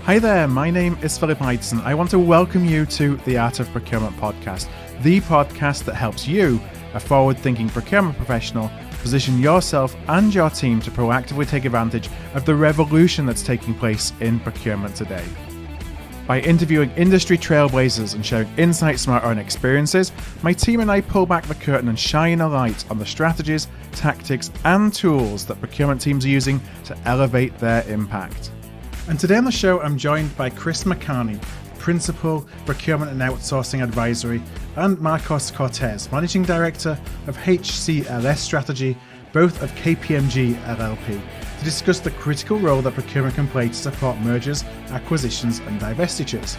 Hi there, my name is Philip Ideson. I want to welcome you to the Art of Procurement podcast, the podcast that helps you, a forward-thinking procurement professional, position yourself and your team to proactively take advantage of the revolution that's taking place in procurement today. By interviewing industry trailblazers and sharing insights from our own experiences, my team and I pull back the curtain and shine a light on the strategies, tactics, and tools that procurement teams are using to elevate their impact. And today on the show, I'm joined by Chris McCarney, Principal Procurement and Outsourcing Advisory, and Marcos Cortes, Managing Director of HCLS Strategy, both of KPMG LLP, to discuss the critical role that procurement can play to support mergers, acquisitions, and divestitures.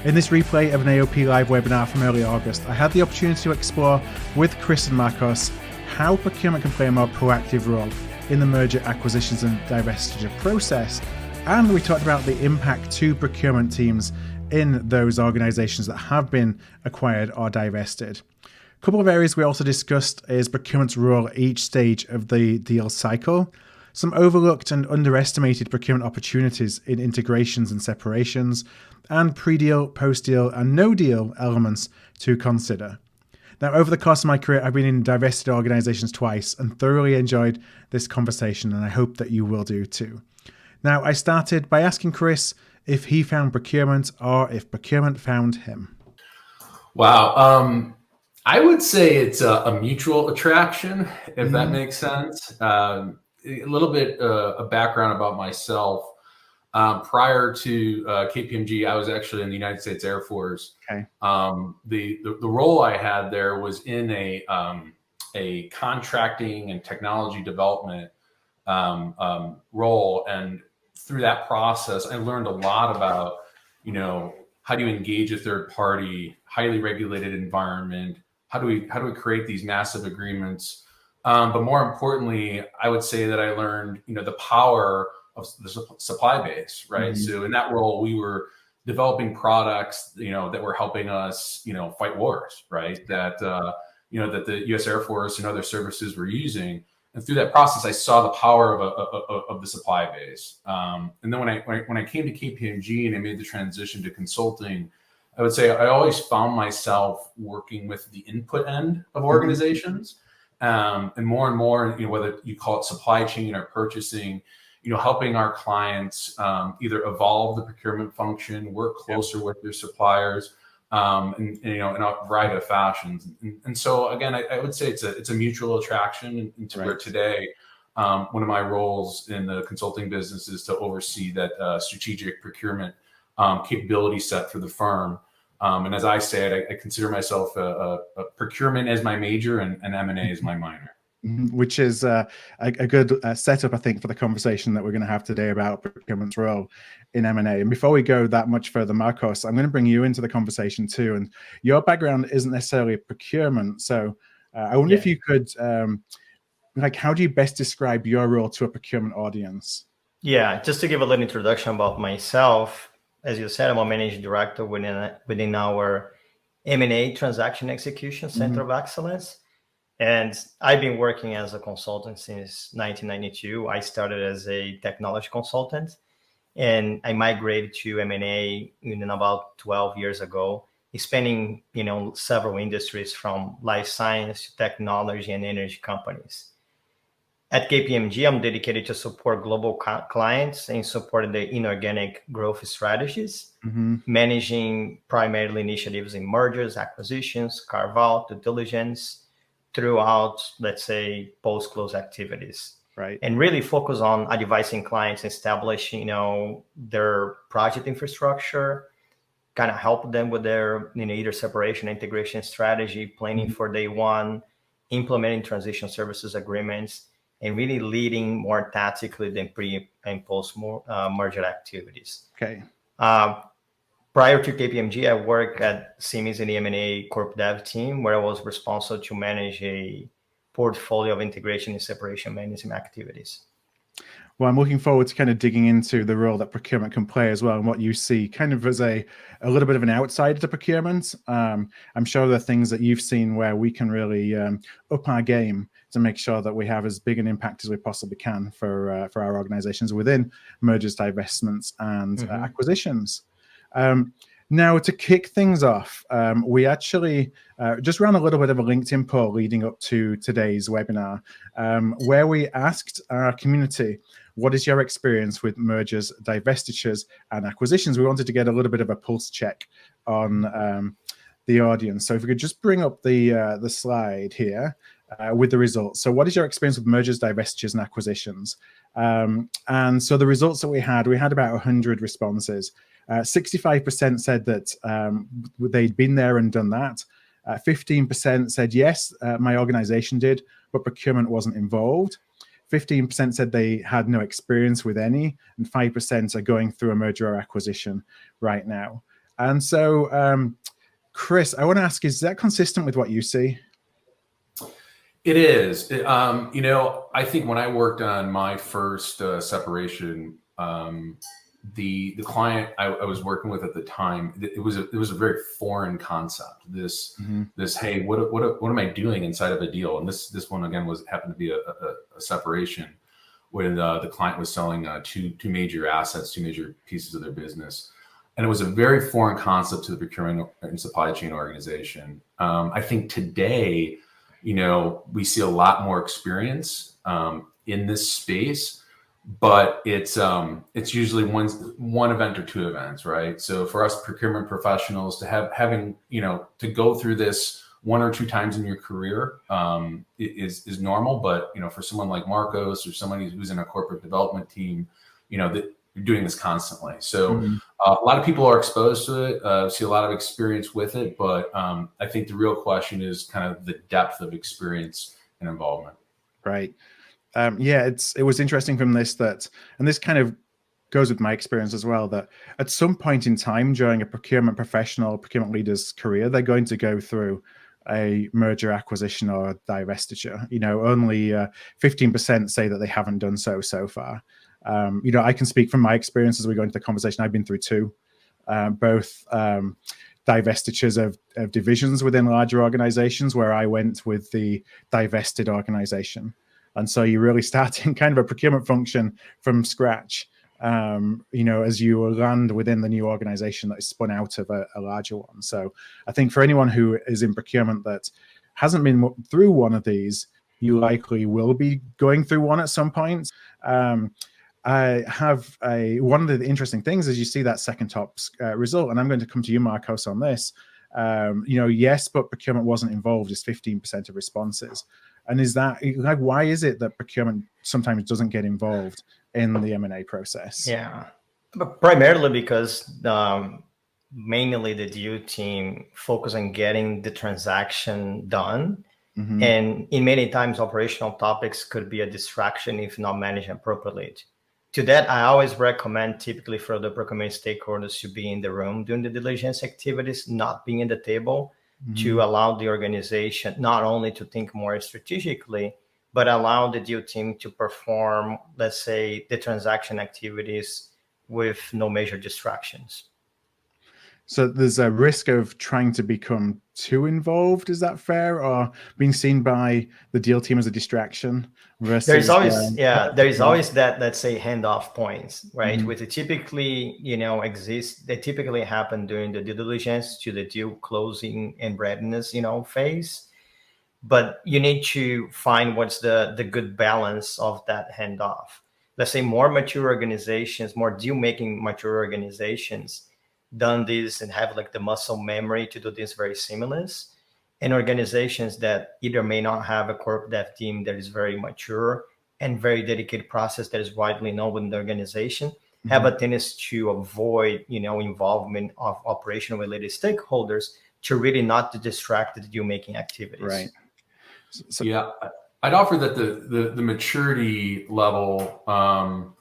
In this replay of an AOP Live webinar from early August, I had the opportunity to explore with Chris and Marcos how procurement can play a more proactive role in the merger, acquisitions, and divestiture process. And we talked about the impact to procurement teams in those organizations that have been acquired or divested. A couple of areas we also discussed is procurement's role at each stage of the deal cycle, some overlooked and underestimated procurement opportunities in integrations and separations, and pre-deal, post-deal, and no-deal elements to consider. Now, over the course of my career, I've been in divested organizations twice and thoroughly enjoyed this conversation, and I hope that you will do too. Now, I started by asking Chris if he found procurement or if procurement found him. Wow. I would say it's a mutual attraction, if that makes sense. A little bit of background about myself. Prior to KPMG, I was actually in the United States Air Force. Okay. The role I had there was in a contracting and technology development role, and through that process, I learned a lot about, how do you engage a third party, highly regulated environment? How do we create these massive agreements? But more importantly, I would say that I learned, the power of the supply base, right? Mm-hmm. So in that role, we were developing products, that were helping us, fight wars, right? That that the U.S. Air Force and other services were using. And through that process, I saw the power of the supply base. And then when I came to KPMG and I made the transition to consulting, I would say I always found myself working with the input end of organizations, and more, whether you call it supply chain or purchasing, helping our clients either evolve the procurement function, work closer with their suppliers, and in a variety of fashions. And so again, I would say it's a mutual attraction into where today, one of my roles in the consulting business is to oversee that strategic procurement capability set for the firm. And as I said, I consider myself a procurement as my major and M&A as my minor. Which is a good setup, I think, for the conversation that we're going to have today about procurement's role in M&A. And before we go that much further, Marcos, I'm going to bring you into the conversation too. And your background isn't necessarily procurement. So I wonder if you could, how do you best describe your role to a procurement audience? Yeah, just to give a little introduction about myself. As you said, I'm a managing director within our M&A transaction execution center of excellence. And I've been working as a consultant since 1992. I started as a technology consultant, and I migrated to M&A in about 12 years ago, spanning several industries from life science to technology and energy companies. At KPMG, I'm dedicated to support global clients and supporting the inorganic growth strategies, managing primarily initiatives in mergers, acquisitions, carve-out, due diligence, throughout, let's say, post-close activities, right? And really focus on advising clients, establishing, their project infrastructure, kind of help them with their, either separation, integration strategy, planning for day one, implementing transition services agreements, and really leading more tactically than pre and post merger activities. Okay. Prior to KPMG, I worked at Siemens in the M&A Corp Dev team, where I was responsible to manage a portfolio of integration and separation management activities. Well, I'm looking forward to kind of digging into the role that procurement can play as well, and what you see kind of as a little bit of an outsider to procurement. I'm sure there are things that you've seen where we can really up our game to make sure that we have as big an impact as we possibly can for our organizations within mergers, divestments, and acquisitions. Now, to kick things off, we actually just ran a little bit of a LinkedIn poll leading up to today's webinar, where we asked our community, what is your experience with mergers, divestitures, and acquisitions? We wanted to get a little bit of a pulse check on the audience. So if we could just bring up the slide here with the results. So what is your experience with mergers, divestitures, and acquisitions? And so the results that we had about 100 responses. 65% said that they'd been there and done that. 15% said, yes, my organization did, but procurement wasn't involved. 15% said they had no experience with any, and 5% are going through a merger or acquisition right now. And so, Chris, I want to ask, is that consistent with what you see? It is. I think when I worked on my first separation, the client I was working with at the time, it was a very foreign concept. This hey, what am I doing inside of a deal? And this one again happened to be a separation when the client was selling two major assets, two major pieces of their business, and it was a very foreign concept to the procurement and supply chain organization. I think today, we see a lot more experience in this space. But it's usually one event or two events, right? So for us procurement professionals to having to go through this one or two times in your career is normal. But for someone like Marcos or somebody who's in a corporate development team, that you're doing this constantly. So a lot of people are exposed to it, see a lot of experience with it. But I think the real question is kind of the depth of experience and involvement. Right. It was interesting from this and this kind of goes with my experience as well, that at some point in time during a procurement leader's career, they're going to go through a merger, acquisition, or divestiture. Only 15% say that they haven't done so far. I can speak from my experience as we go into the conversation. I've been through two, both divestitures of divisions within larger organizations, where I went with the divested organization. And so you're really starting kind of a procurement function from scratch, as you land within the new organization that is spun out of a larger one. So I think for anyone who is in procurement that hasn't been through one of these, you likely will be going through one at some point. I have one of the interesting things is you see that second top result, and I'm going to come to you, Marcos, on this. Yes, but procurement wasn't involved is 15% of responses. And is that why is it that procurement sometimes doesn't get involved in the M&A process? Yeah, but primarily because mainly the deal team focus on getting the transaction done. And in many times, operational topics could be a distraction if not managed appropriately. To that, I always recommend typically for the procurement stakeholders to be in the room during the diligence activities, not being at the table, to allow the organization not only to think more strategically, but allow the deal team to perform, let's say, the transaction activities with no major distractions. So there's a risk of trying to become too involved. Is that fair? Or being seen by the deal team as a distraction versus... There's always that, let's say, handoff points, right? Which typically, exist. They typically happen during the due diligence to the deal closing and readiness, phase. But you need to find what's the good balance of that handoff. Let's say more mature organizations, more deal-making mature organizations done this and have like the muscle memory to do this very seamless. And organizations that either may not have a corp dev team that is very mature and very dedicated process that is widely known within the organization have a tendency to avoid, involvement of operational related stakeholders to really not to distract the deal making activities. Right. So, yeah, I'd offer that the maturity level,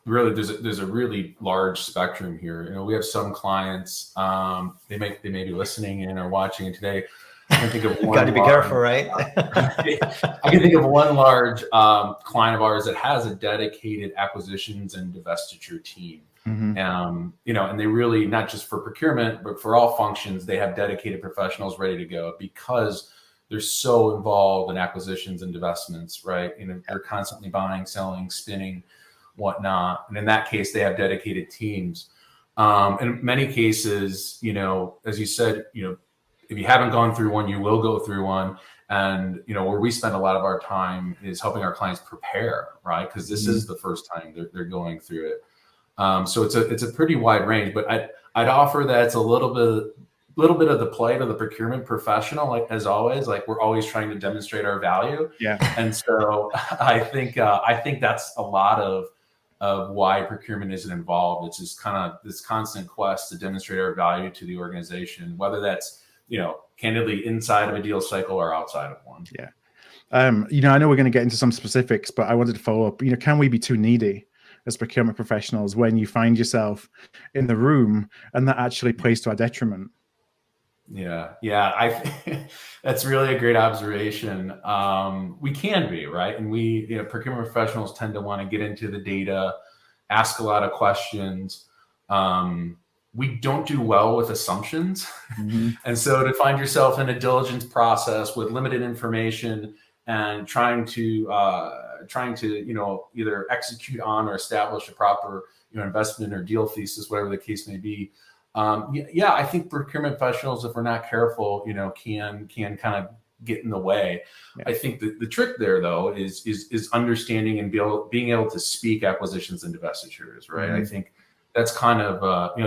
really there's a really large spectrum here. We have some clients, they may be listening in or watching today. I can think of one. Got to be careful, right? I can think of one large client of ours that has a dedicated acquisitions and divestiture team. And they really, not just for procurement, but for all functions, they have dedicated professionals ready to go because they're so involved in acquisitions and divestments, right? They're constantly buying, selling, spinning, whatnot. And in that case, they have dedicated teams. In many cases, as you said, if you haven't gone through one, you will go through one. And, where we spend a lot of our time is helping our clients prepare, right? Because this is the first time they're going through it. So it's a pretty wide range, but I'd offer that it's a little bit of the plight of the procurement professional, like as always, like we're always trying to demonstrate our value. Yeah. And so I think that's a lot of why procurement isn't involved. It's just kind of this constant quest to demonstrate our value to the organization, whether that's, candidly inside of a deal cycle or outside of one. Yeah. I know we're going to get into some specifics, but I wanted to follow up. Can we be too needy as procurement professionals when you find yourself in the room and that actually plays to our detriment? Yeah. That's really a great observation. We can be, right? And we, procurement professionals tend to want to get into the data, ask a lot of questions. We don't do well with assumptions. Mm-hmm. And so to find yourself in a diligence process with limited information and trying to either execute on or establish a proper, investment or deal thesis, whatever the case may be. I think procurement professionals, if we're not careful, can kind of get in the way. Yeah. I think the trick there, though, is understanding and being able to speak acquisitions and divestitures, right? Mm-hmm. I think that's kind of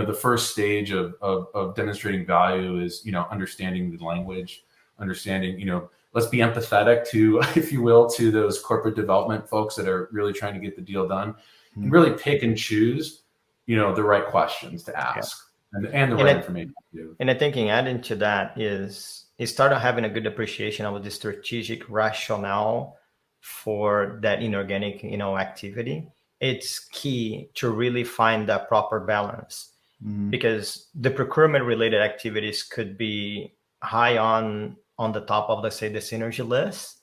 the first stage of demonstrating value is understanding the language, understanding let's be empathetic to, if you will, to those corporate development folks that are really trying to get the deal done, mm-hmm. and really pick and choose the right questions to ask. Yeah. And the right information to do. And I think adding to that is start having a good appreciation of the strategic rationale for that inorganic activity. It's key to really find that proper balance, mm-hmm. because the procurement related activities could be high on the top of, let's say, the synergy list,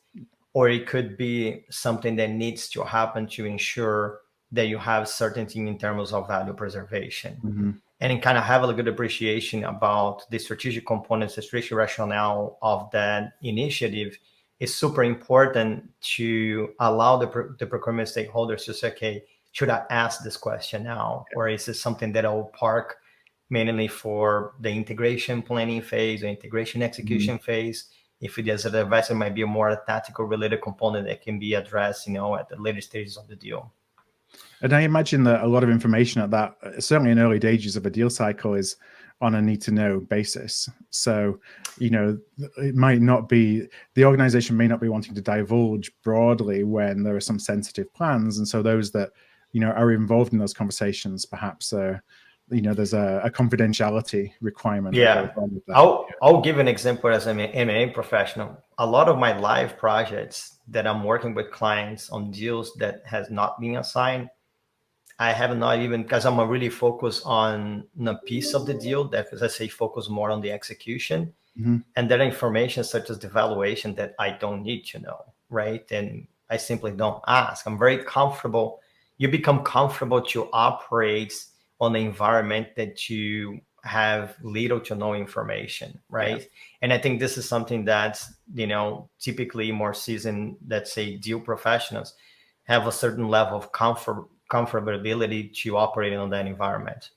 or it could be something that needs to happen to ensure that you have certainty in terms of value preservation. Mm-hmm. And kind of have a good appreciation about the strategic components, the strategic rationale of that initiative is super important to allow the procurement stakeholders to say, okay, should I ask this question now? Yeah. Or is this something that I'll park mainly for the integration planning phase or integration execution mm-hmm. phase? If it is a divestment, it might be a more tactical related component that can be addressed, at the later stages of the deal. And I imagine that a lot of information at that, certainly in early stages of a deal cycle, is on a need to know basis. So, it might not be, the organization may not be wanting to divulge broadly when there are some sensitive plans. And so those that, are involved in those conversations, perhaps, there's a confidentiality requirement. Yeah. I'll give an example as an M&A professional. A lot of my live projects that I'm working with clients on deals that has not been assigned, I have not even, because I'm really focused on a piece of the deal that, as I say, focus more on the execution. Mm-hmm. And there are information such as the valuation that I don't need to know, right? And I simply don't ask. I'm very comfortable. You become comfortable to operate on the environment that you have little to no information, right? Yeah. And I think this is something that, typically more seasoned, let's say, deal professionals have a certain level of comfortability to operate on that environment.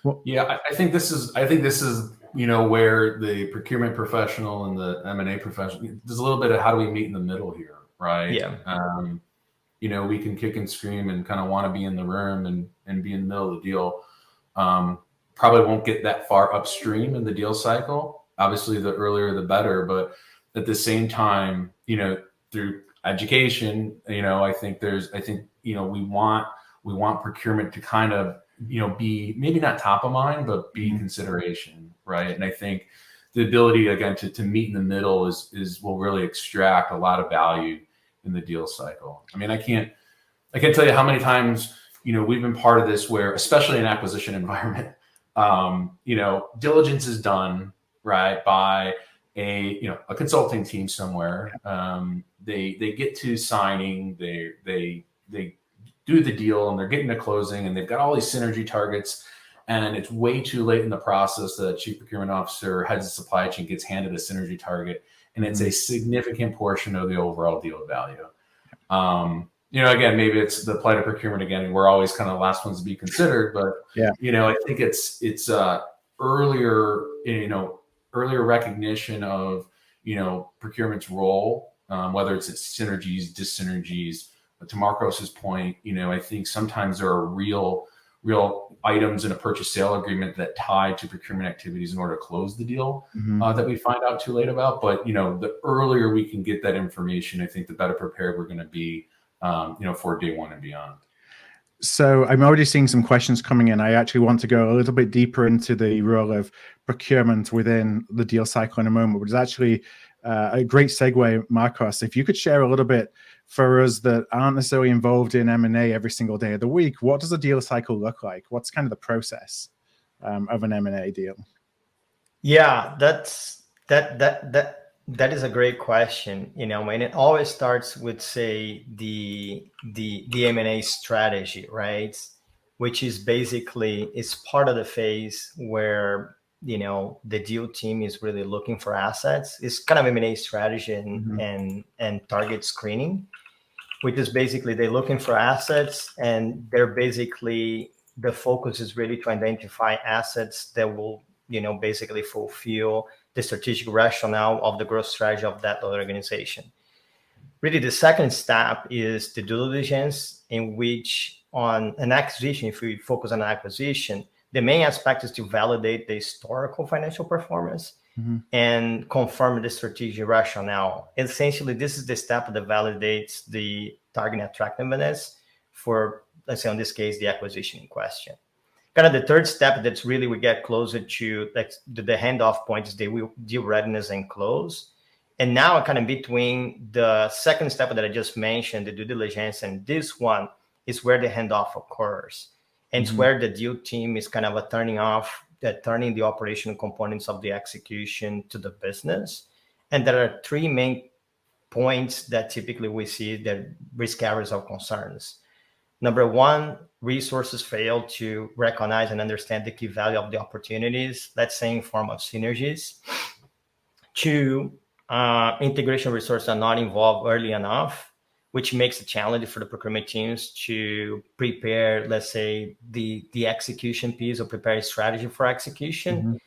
Well, yeah, I think this is where the procurement professional and the M&A professional, there's a little bit of how do we meet in the middle here, right? Yeah. We can kick and scream and kind of want to be in the room and be in the middle of the deal. Probably won't get that far upstream in the deal cycle. Obviously, the earlier the better, but at the same time, through education, I think we want procurement to kind of, be maybe not top of mind, but be mm-hmm. consideration, right? And I think the ability, again, to meet in the middle will really extract a lot of value in the deal cycle. I mean, I can't tell you how many times, we've been part of this where, especially in acquisition environment, diligence is done, right, by a consulting team somewhere. They get to signing, they do the deal and they're getting to closing and they've got all these synergy targets, and it's way too late in the process that the chief procurement officer, heads of supply chain, gets handed a synergy target and it's a significant portion of the overall deal value. Again, maybe it's the plight of procurement again, and we're always kind of the last ones to be considered, but I think it's earlier recognition of, procurement's role, whether it's synergies, dyssynergies. But to Marcos's point, I think sometimes there are real items in a purchase sale agreement that tie to procurement activities in order to close the deal that we find out too late about. But, the earlier we can get that information, I think the better prepared we're going to be, for day one and beyond. So I'm already seeing some questions coming in. I actually want to go a little bit deeper into the role of procurement within the deal cycle in a moment, which is actually a great segue, Marcos. If you could share a little bit for us that aren't necessarily involved in M&A every single day of the week, what does a deal cycle look like? What's kind of the process of an M&A deal? Yeah, that is a great question. And it always starts with, say, the M&A strategy, right? Which is basically, it's part of the phase where, the deal team is really looking for assets. It's kind of M&A strategy and target screening, which is basically they're looking for assets, and they're basically, the focus is really to identify assets that will, basically fulfill the strategic rationale of the growth strategy of that organization. Really, the second step is the due diligence, in which on an acquisition, if we focus on acquisition, the main aspect is to validate the historical financial performance and confirm the strategic rationale. Essentially, this is the step that validates the target attractiveness for, let's say, in this case, the acquisition in question. Kind of the third step that's really we get closer to, like, the handoff point is the deal readiness and close. And now kind of between the second step that I just mentioned, the due diligence, and this one is where the handoff occurs. And it's where the deal team is kind of turning the operational components of the execution to the business. And there are three main points that typically we see that risk areas of concerns. Number one, resources fail to recognize and understand the key value of the opportunities, let's say in form of synergies. Two, integration resources are not involved early enough, which makes it challenging for the procurement teams to prepare, let's say, the execution piece or prepare a strategy for execution.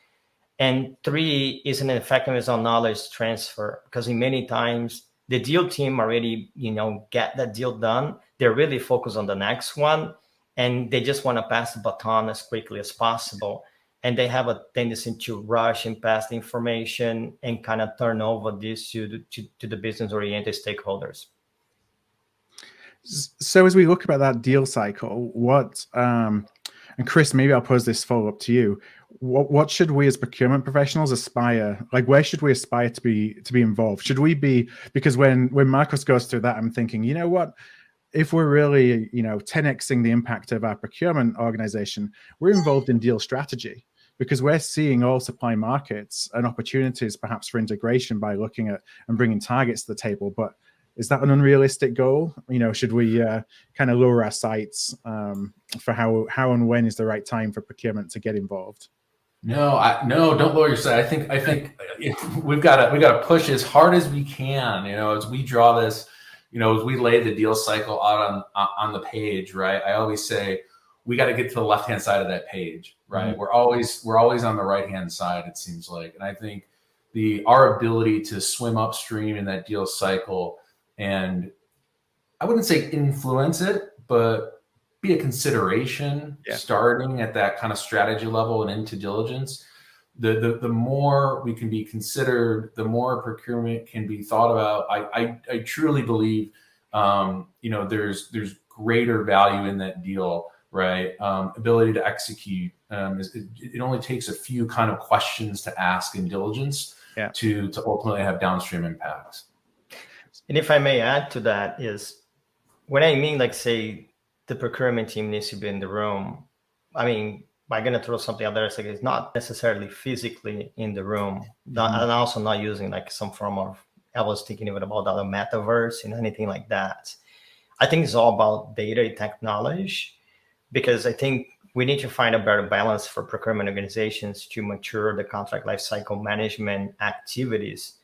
And three is an effectiveness on knowledge transfer, because in many times the deal team already, get that deal done. They're really focused on the next one, and they just want to pass the baton as quickly as possible. And they have a tendency to rush and pass the information and kind of turn over this to the business-oriented stakeholders. So as we look about that deal cycle, and Chris, maybe I'll pose this follow-up to you. What should we as procurement professionals aspire? Like, where should we aspire to be involved? Should we be, because when Marcos goes through that, I'm thinking, you know what? If we're really, 10xing the impact of our procurement organization, we're involved in deal strategy, because we're seeing all supply markets and opportunities perhaps for integration by looking at and bringing targets to the table. But is that an unrealistic goal? Should we kind of lower our sights for how and when is the right time for procurement to get involved? No, don't lower your sight. I think we've got to push as hard as we can. As we draw this, as we lay the deal cycle out on the page, right? I always say we got to get to the left-hand side of that page, right? We're always on the right-hand side, it seems like, and I think our ability to swim upstream in that deal cycle, and I wouldn't say influence it, but be a consideration starting at that kind of strategy level and into diligence. The more we can be considered, the more procurement can be thought about. I truly believe, there's greater value in that deal, right? Ability to execute. It only takes a few kind of questions to ask in diligence to ultimately have downstream impacts. And if I may add to that, is when I mean, like, say, the procurement team needs to be in the room, I mean, I'm going to throw something out there. It's like, it's not necessarily physically in the room, and also not using like some form of, I was thinking even about the metaverse and anything like that. I think it's all about data and technology, because I think we need to find a better balance for procurement organizations to mature the contract lifecycle management activities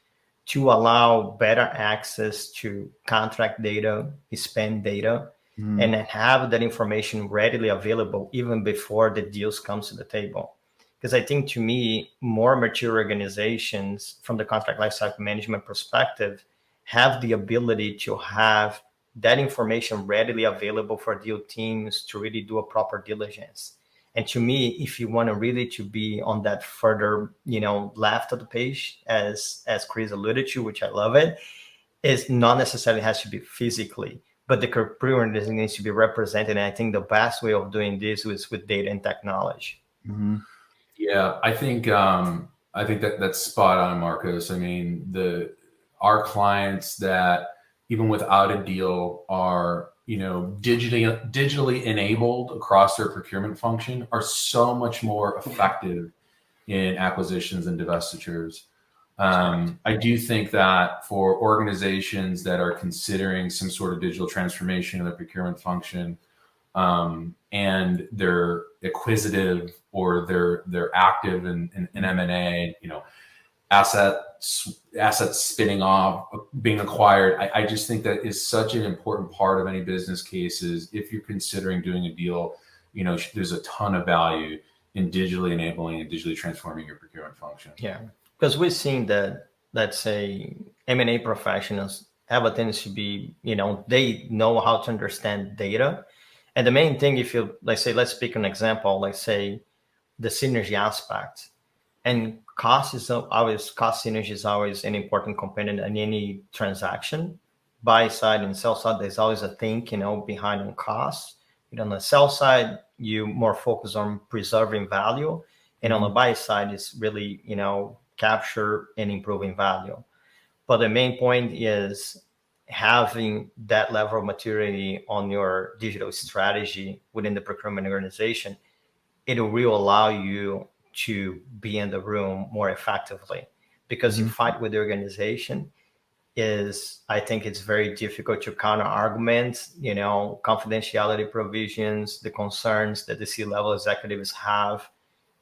to allow better access to contract data, spend data, and have that information readily available even before the deals comes to the table. Because I think, to me, more mature organizations from the contract lifecycle management perspective have the ability to have that information readily available for deal teams to really do a proper diligence. And to me, if you want to really to be on that further, left of the page, as Chris alluded to, which I love it, is not necessarily has to be physically, but the procurement needs to be represented. And I think the best way of doing this is with data and technology. Mm-hmm. Yeah, I think that's spot on, Marcos. I mean, our clients that even without a deal are digitally enabled across their procurement function are so much more effective in acquisitions and divestitures. I do think that for organizations that are considering some sort of digital transformation of their procurement function, and they're acquisitive or they're active in M&A, assets spinning off, being acquired. I just think that is such an important part of any business cases. If you're considering doing a deal, there's a ton of value in digitally enabling and digitally transforming your procurement function. Yeah, because we've seen that, let's say, M&A professionals have a tendency to be, they know how to understand data. And the main thing, if you, let's pick an example, let's say the synergy aspect. And cost synergy is always an important component in any transaction. Buy side and sell side, there's always a thing, behind on costs. On the sell side, you more focus on preserving value. And on the buy side, it's really, capture and improving value. But the main point is having that level of maturity on your digital strategy within the procurement organization. It will allow you to be in the room more effectively, because you fight with the organization. I think it's very difficult to counter arguments, confidentiality provisions, the concerns that the C-level executives have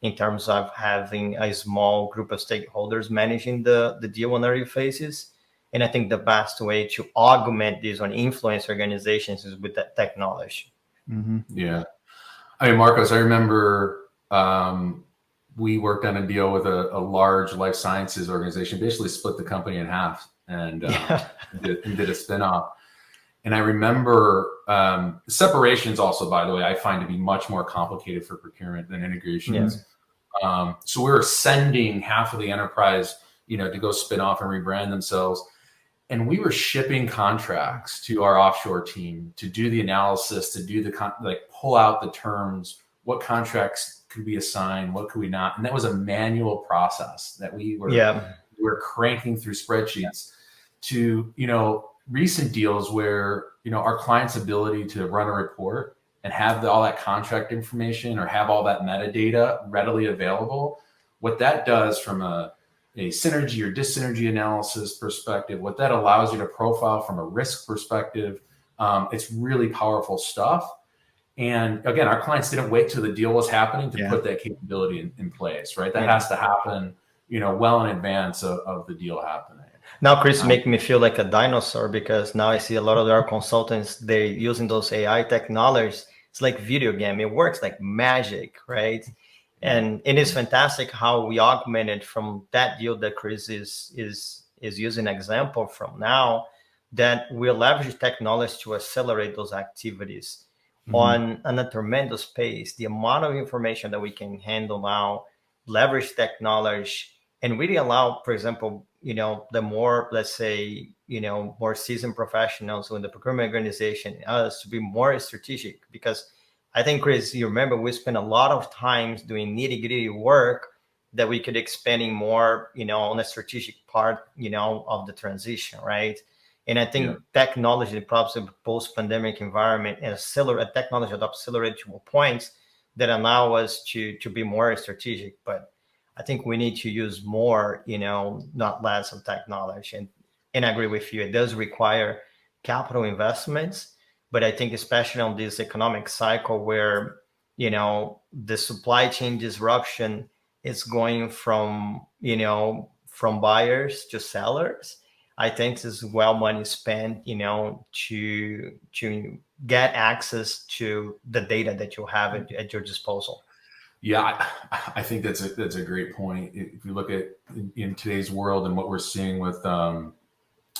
in terms of having a small group of stakeholders managing the deal on early phases. And I think the best way to augment these on influence organizations is with that technology. Mm-hmm. Yeah. I mean, Marcos, I remember we worked on a deal with a large life sciences organization, basically split the company in half and did a spinoff. And I remember separations also, by the way, I find to be much more complicated for procurement than integrations. Yeah. So we were sending half of the enterprise, to go spin off and rebrand themselves. And we were shipping contracts to our offshore team to do the analysis, to do pull out the terms, what contracts could we assign, what could we not. And that was a manual process that we were cranking through spreadsheets to, recent deals where, our client's ability to run a report and have all that contract information or have all that metadata readily available. What that does from a synergy or dyssynergy analysis perspective, what that allows you to profile from a risk perspective, it's really powerful stuff. And again, our clients didn't wait till the deal was happening to put that capability in place, right? That has to happen, well in advance of the deal happening. Now, Chris, make me feel like a dinosaur, because now I see a lot of our consultants, they're using those AI technologies. It's like video game. It works like magic, right? And it is fantastic how we augmented from that deal that Chris is using an example from now, that we leverage technology to accelerate those activities on a tremendous pace. The amount of information that we can handle now, leverage technology, and really allow, for example, the more, let's say, more seasoned professionals in the procurement organization, us to be more strategic. Because I think, Chris, you remember we spent a lot of times doing nitty-gritty work that we could expanding more, on the strategic part, of the transition, right? And I think technology, probably post-pandemic environment, and technology that accelerated to points that allow us to be more strategic. But I think we need to use more, not less of technology. And I agree with you. It does require capital investments, but I think especially on this economic cycle where, the supply chain disruption is going from from buyers to sellers, I think this is well money spent, to get access to the data that you have at your disposal. Yeah, I think that's a great point. If you look at in today's world and what we're seeing with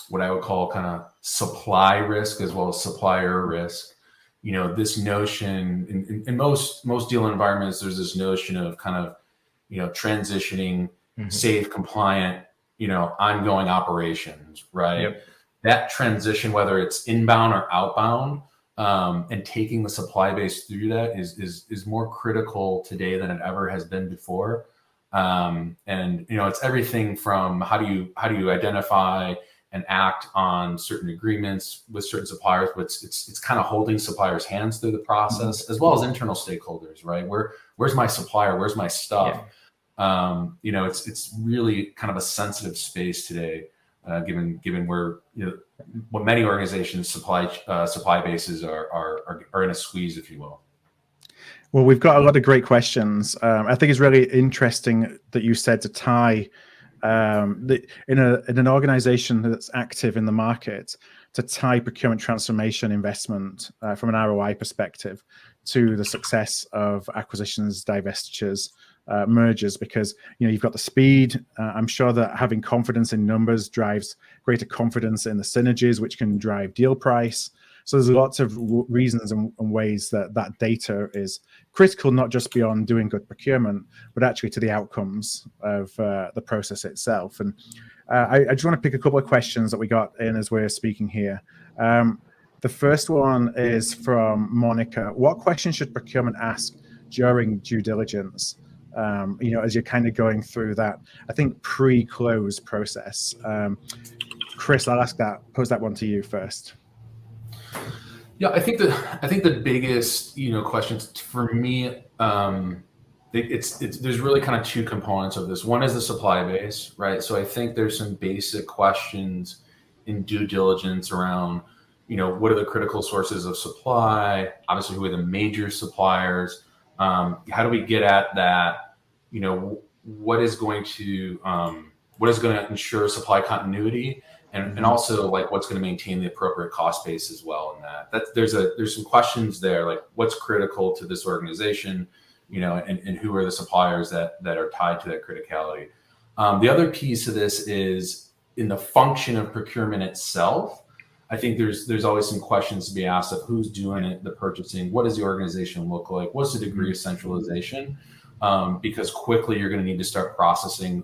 what I would call kind of supply risk as well as supplier risk, this notion in most deal environments, there's this notion of kind of, transitioning, safe, compliant, ongoing operations, right? Yep. That transition, whether it's inbound or outbound, and taking the supply base through that is more critical today than it ever has been before. And it's everything from how do you identify and act on certain agreements with certain suppliers, but it's kind of holding suppliers' hands through the process, as well as internal stakeholders, right? Where's my supplier? Where's my stuff? Yeah. It's really kind of a sensitive space today, given where what many organizations supply bases are in a squeeze, if you will. Well, we've got a lot of great questions. I think it's really interesting that you said to tie in an organization that's active in the market, to tie procurement transformation investment from an ROI perspective to the success of acquisitions, divestitures, mergers, because you've got the speed. I'm sure that having confidence in numbers drives greater confidence in the synergies, which can drive deal price. So there's lots of reasons and ways that data is critical, not just beyond doing good procurement, but actually to the outcomes of the process itself. And I just want to pick a couple of questions that we got in as we're speaking here. The first one is from Monica. What questions should procurement ask during due diligence? As you're kind of going through that, I think pre-close process. Chris, I'll pose that one to you first. Yeah, I think the biggest questions for me, there's really kind of two components of this. One is the supply base, right? So I think there's some basic questions in due diligence around what are the critical sources of supply? Obviously, who are the major suppliers? How do we get at that? What is going to ensure supply continuity? And also what's going to maintain the appropriate cost base as well in that. There's some questions there, like what's critical to this organization, and who are the suppliers that are tied to that criticality. The other piece of this is in the function of procurement itself. I think there's always some questions to be asked of who's doing it, the purchasing, what does the organization look like, what's the degree of centralization? Because quickly you're going to need to start processing,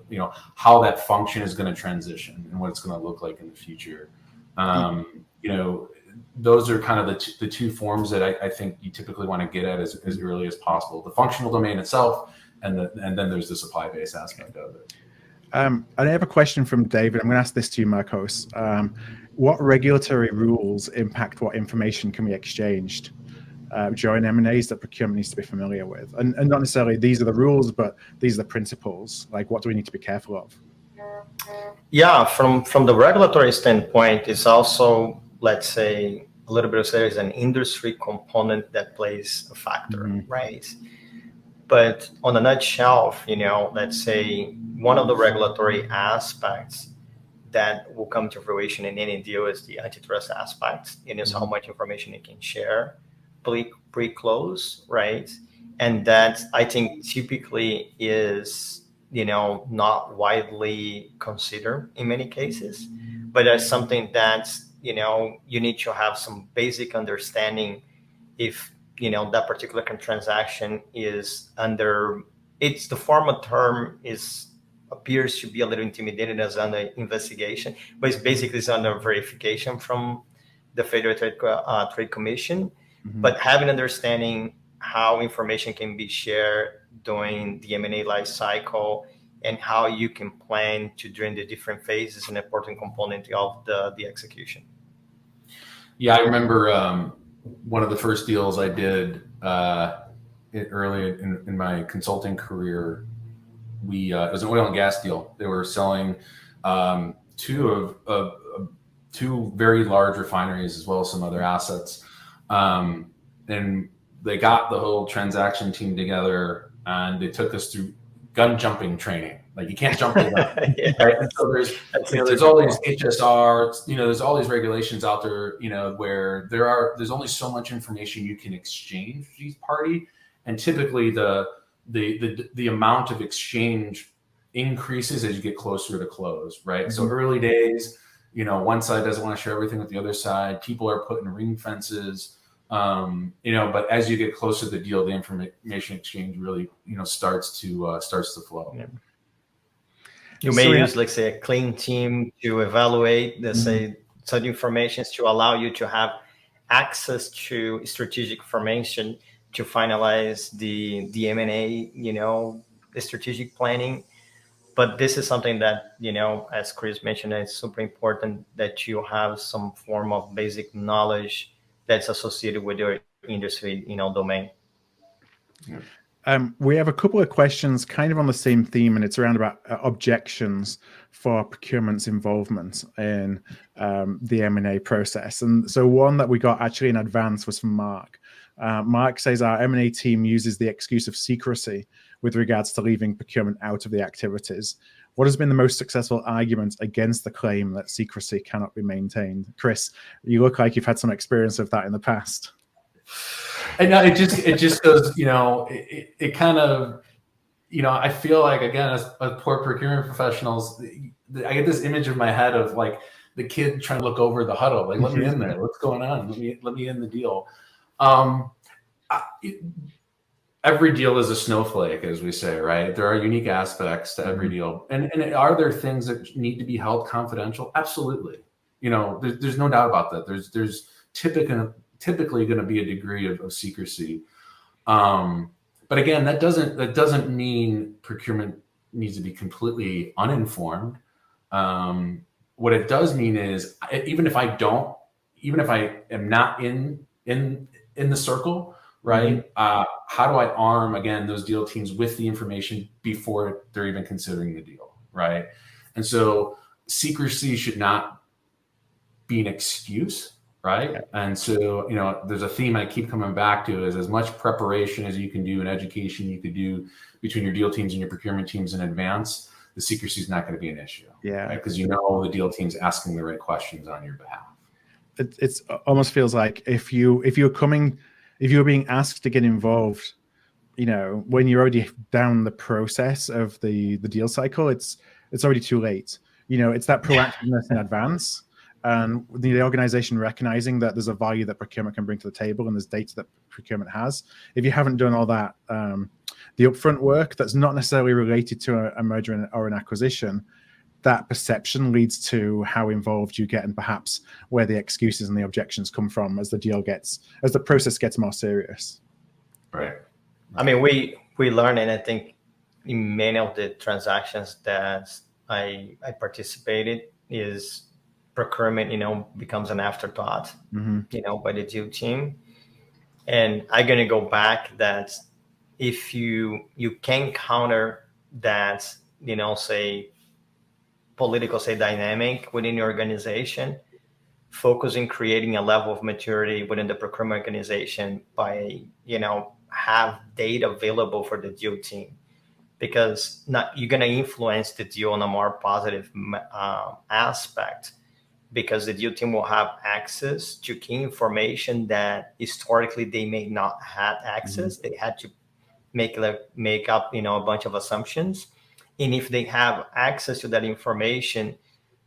how that function is going to transition and what it's going to look like in the future. Those are kind of the two forms that I think you typically want to get at as early as possible: the functional domain itself, and then there's the supply base aspect of it. I have a question from David. I'm going to ask this to you, Marcos. What regulatory rules impact what information can be exchanged during M&As that procurement needs to be familiar with? And not necessarily these are the rules, but these are the principles. Like, what do we need to be careful of? Yeah, from the regulatory standpoint, it's also, let's say, a little bit of there's an industry component that plays a factor, right? But on a nutshell, let's say one of the regulatory aspects that will come to fruition in any deal is the antitrust aspect, and is how much information you can share pre-close, right? And that I think typically is, not widely considered in many cases, but that's something that, you need to have some basic understanding if, that particular transaction is under, the formal term appears to be a little intimidating as under investigation, but it's basically under verification from the Federal Trade Commission. But having understanding how information can be shared during the M&A life cycle and how you can plan to during the different phases is an important component of the execution. Yeah, I remember one of the first deals I did early in my consulting career. It was an oil and gas deal. They were selling two very large refineries as well as some other assets. And they got the whole transaction team together and they took us through gun jumping training. Like you can't jump the gun, Yeah. right? And so there's all these HSR, there's all these regulations out there, where there's only so much information you can exchange with each party, and typically the amount of exchange increases as you get closer to close, right? Mm-hmm. So early days, one side doesn't want to share everything with the other side. People are putting ring fences. But as you get closer to the deal, the information exchange really, starts to flow. Yeah. You may use, like, say, a clean team to evaluate the, say, such information to allow you to have access to strategic information to finalize the M&A, the strategic planning. But this is something that, as Chris mentioned, it's super important that you have some form of basic knowledge that's associated with your industry, domain. Yeah. We have a couple of questions kind of on the same theme, and it's around about objections for procurement's involvement in the M&A process. And so one that we got actually in advance was from Mark. Mark says our M&A team uses the excuse of secrecy with regards to leaving procurement out of the activities. What has been the most successful argument against the claim that secrecy cannot be maintained? Chris, you look like you've had some experience of that in the past. And it just goes, it kind of, I feel like, again, as poor procurement professionals, I get this image in my head of like the kid trying to look over the huddle, like, let me in there. What's going on? Let me in the deal. Every deal is a snowflake, as we say, right? There are unique aspects to every deal. And are there things that need to be held confidential? Absolutely. There's no doubt about that. There's typically going to be a degree of secrecy. But again, that doesn't mean procurement needs to be completely uninformed. What it does mean is even if I am not in the circle, right? How do I arm, again, those deal teams with the information before they're even considering the deal, right? And so secrecy should not be an excuse, right? Okay. And so, there's a theme I keep coming back to is as much preparation as you can do and education you could do between your deal teams and your procurement teams in advance, the secrecy is not going to be an issue. Yeah. Because the deal team's asking the right questions on your behalf. It's almost feels like if you're being asked to get involved, when you're already down the process of the deal cycle, it's already too late. It's that proactiveness in advance, and the organization recognizing that there's a value that procurement can bring to the table and there's data that procurement has. If you haven't done all that, the upfront work that's not necessarily related to a merger or an acquisition, that perception leads to how involved you get and perhaps where the excuses and the objections come from as the process gets more serious. Right. I mean, we learn, and I think in many of the transactions that I participated is procurement, becomes an afterthought, by the deal team. And I'm going to go back that if you can counter that, say, political, say, dynamic within your organization, focus in creating a level of maturity within the procurement organization by, have data available for the deal team, because you're going to influence the deal in a more positive aspect, because the deal team will have access to key information that historically they may not have access. They had to make up, a bunch of assumptions. And if they have access to that information,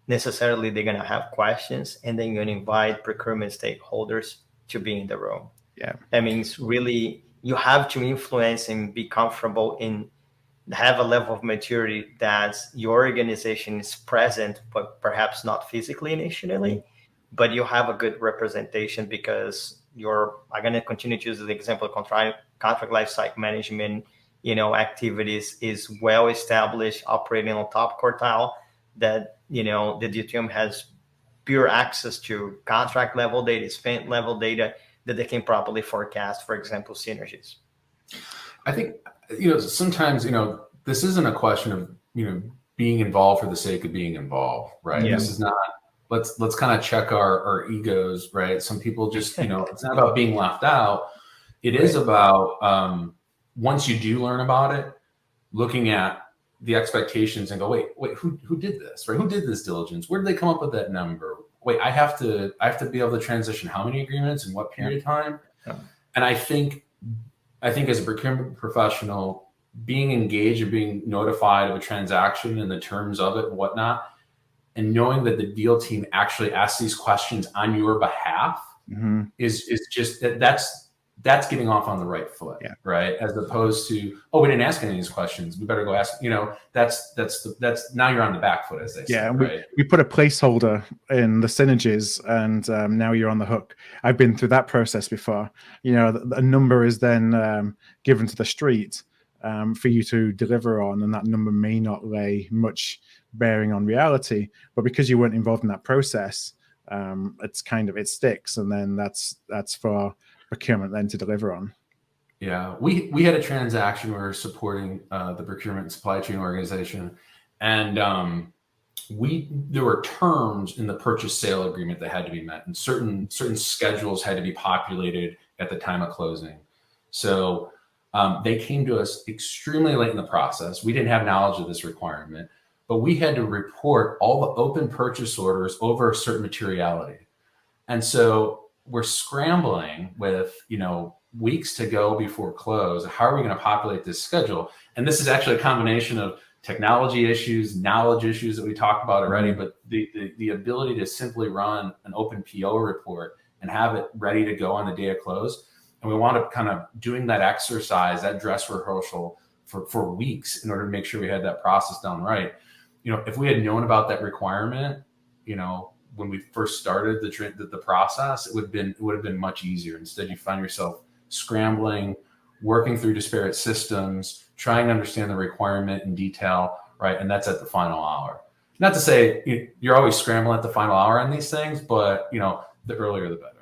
necessarily they're going to have questions, and then you're going to invite procurement stakeholders to be in the room. Yeah. That means really you have to influence and be comfortable in have a level of maturity that your organization is present, but perhaps not physically initially, but you have a good representation because I'm going to continue to use the example of contract lifecycle management, activities is well established, operating on top quartile, that, the DTM has pure access to contract level data, spend level data that they can properly forecast, for example, synergies. I think, sometimes, this isn't a question of, being involved for the sake of being involved, right? Yeah. This is not, let's kind of check our egos, right? Some people just, it's not about being left out. It is about, once you do learn about it, looking at the expectations and go, wait, who did this, right? Who did this diligence? Where did they come up with that number? Wait, I have to be able to transition how many agreements in what period of time? Yeah. And I think as a procurement professional, being engaged and being notified of a transaction and the terms of it and whatnot, and knowing that the deal team actually asks these questions on your behalf is just that's getting off on the right foot, right? As opposed to, oh, we didn't ask any of these questions, we better go ask. That's now you're on the back foot, as they say. And right? we put a placeholder in the synergies, and now you're on the hook. I've been through that process before. A number is then given to the street for you to deliver on, and that number may not lay much bearing on reality, but because you weren't involved in that process, it sticks, and then that's for procurement then to deliver on. Yeah, we had a transaction where we were supporting the procurement and supply chain organization, and there were terms in the purchase sale agreement that had to be met, and certain schedules had to be populated at the time of closing. So they came to us extremely late in the process. We didn't have knowledge of this requirement, but we had to report all the open purchase orders over a certain materiality. And so we're scrambling with, weeks to go before close. How are we going to populate this schedule? And this is actually a combination of technology issues, knowledge issues that we talked about already, but the ability to simply run an open PO report and have it ready to go on the day of close. And we wound up kind of doing that exercise, that dress rehearsal for weeks in order to make sure we had that process done right. If we had known about that requirement, when we first started the process, it would have been much easier. Instead, you find yourself scrambling, working through disparate systems, trying to understand the requirement in detail, right? And that's at the final hour. Not to say you're always scrambling at the final hour on these things, but the earlier the better.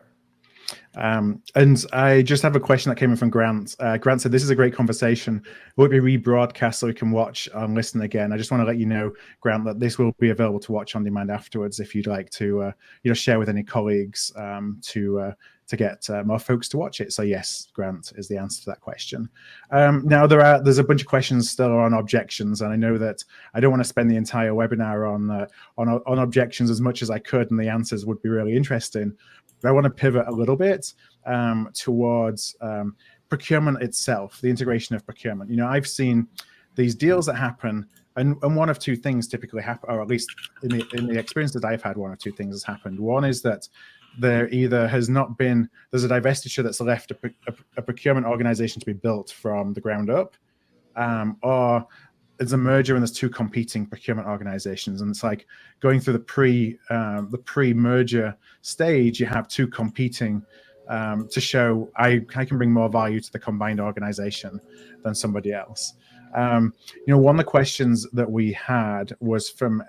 And I just have a question that came in from Grant. Grant said, "This is a great conversation. Will it be rebroadcast so we can watch and listen again?" I just want to let you know, Grant, that this will be available to watch on demand afterwards if you'd like to, share with any colleagues to get more folks to watch it. So yes, Grant is the answer to that question. Now there's a bunch of questions still on objections, and I know that I don't want to spend the entire webinar on objections as much as I could, and the answers would be really interesting. But I want to pivot a little bit towards procurement itself, the integration of procurement. I've seen these deals that happen, and one of two things typically happen, or at least in the experience that I've had, one of two things has happened. One is that there's a divestiture that's left a procurement organization to be built from the ground up, or it's a merger and there's two competing procurement organizations, and it's like going through the pre-merger stage. You have two competing to show I can bring more value to the combined organization than somebody else. One of the questions that we had was from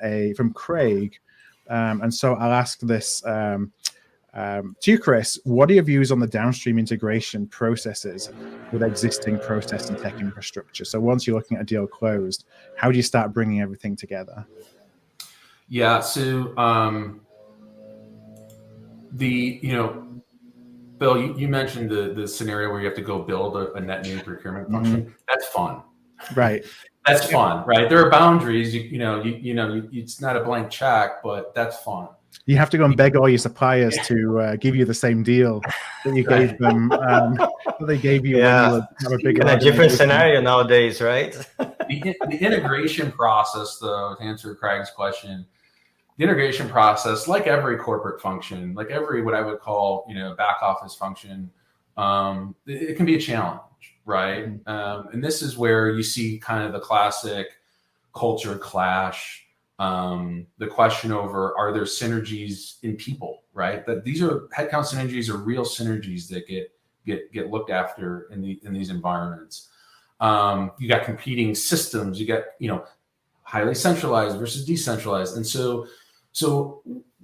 Craig, and so I'll ask this to you, Chris. What are your views on the downstream integration processes with existing process and tech infrastructure? So once you're looking at a deal closed, how do you start bringing everything together? Yeah. So Bill, you mentioned the scenario where you have to go build a net new procurement function. Mm-hmm. That's fun. Right. That's fun, right? There are boundaries. It's not a blank check, but that's fun. You have to go and beg all your suppliers to give you the same deal that you gave them. That they gave you. Yeah, when you have a big in a different scenario nowadays, right? The integration process, though, to answer Craig's question, the integration process, like every corporate function, like every what I would call back office function, it can be a challenge, right? And this is where you see kind of the classic culture clash. The question over, are there synergies in people, right? That these are headcount synergies, are real synergies that get looked after in these environments. You got competing systems, you got highly centralized versus decentralized, and so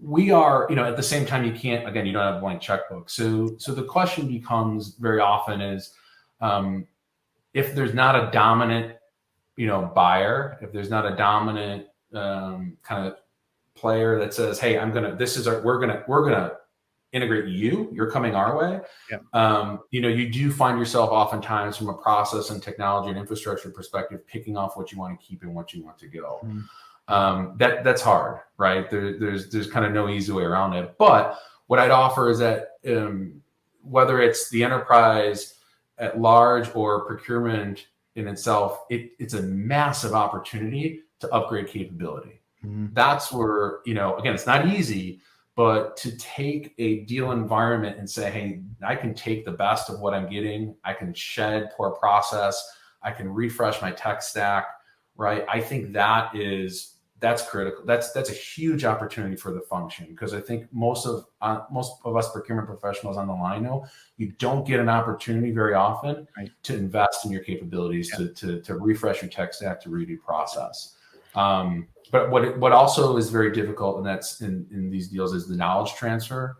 we are at the same time, you don't have a blank checkbook. So the question becomes very often is, if there's not a dominant buyer, if there's not a dominant kind of player that says, hey, we're gonna integrate you. You're coming our way. Yeah. You do find yourself oftentimes from a process and technology and infrastructure perspective, picking off what you want to keep and what you want to go. That's hard, right? There's kind of no easy way around it. But what I'd offer is that whether it's the enterprise at large or procurement in itself, it's a massive opportunity to upgrade capability. That's where, again, it's not easy, but to take a deal environment and say, hey, I can take the best of what I'm getting. I can shed poor process. I can refresh my tech stack, right? I think that's critical. That's a huge opportunity for the function, because I think most of us procurement professionals on the line know you don't get an opportunity very often to invest in your capabilities, to refresh your tech stack, to redo process. But what also is very difficult, and that's in these deals, is the knowledge transfer.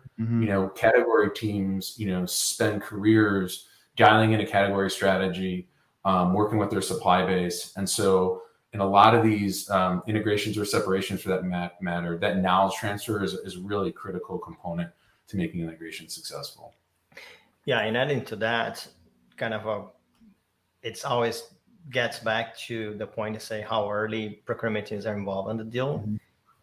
Category teams, spend careers dialing in a category strategy, working with their supply base. And so in a lot of these integrations or separations for that matter, that knowledge transfer is a really critical component to making integration successful. Yeah, and adding to that, it's always gets back to the point to say how early procurement teams are involved in the deal.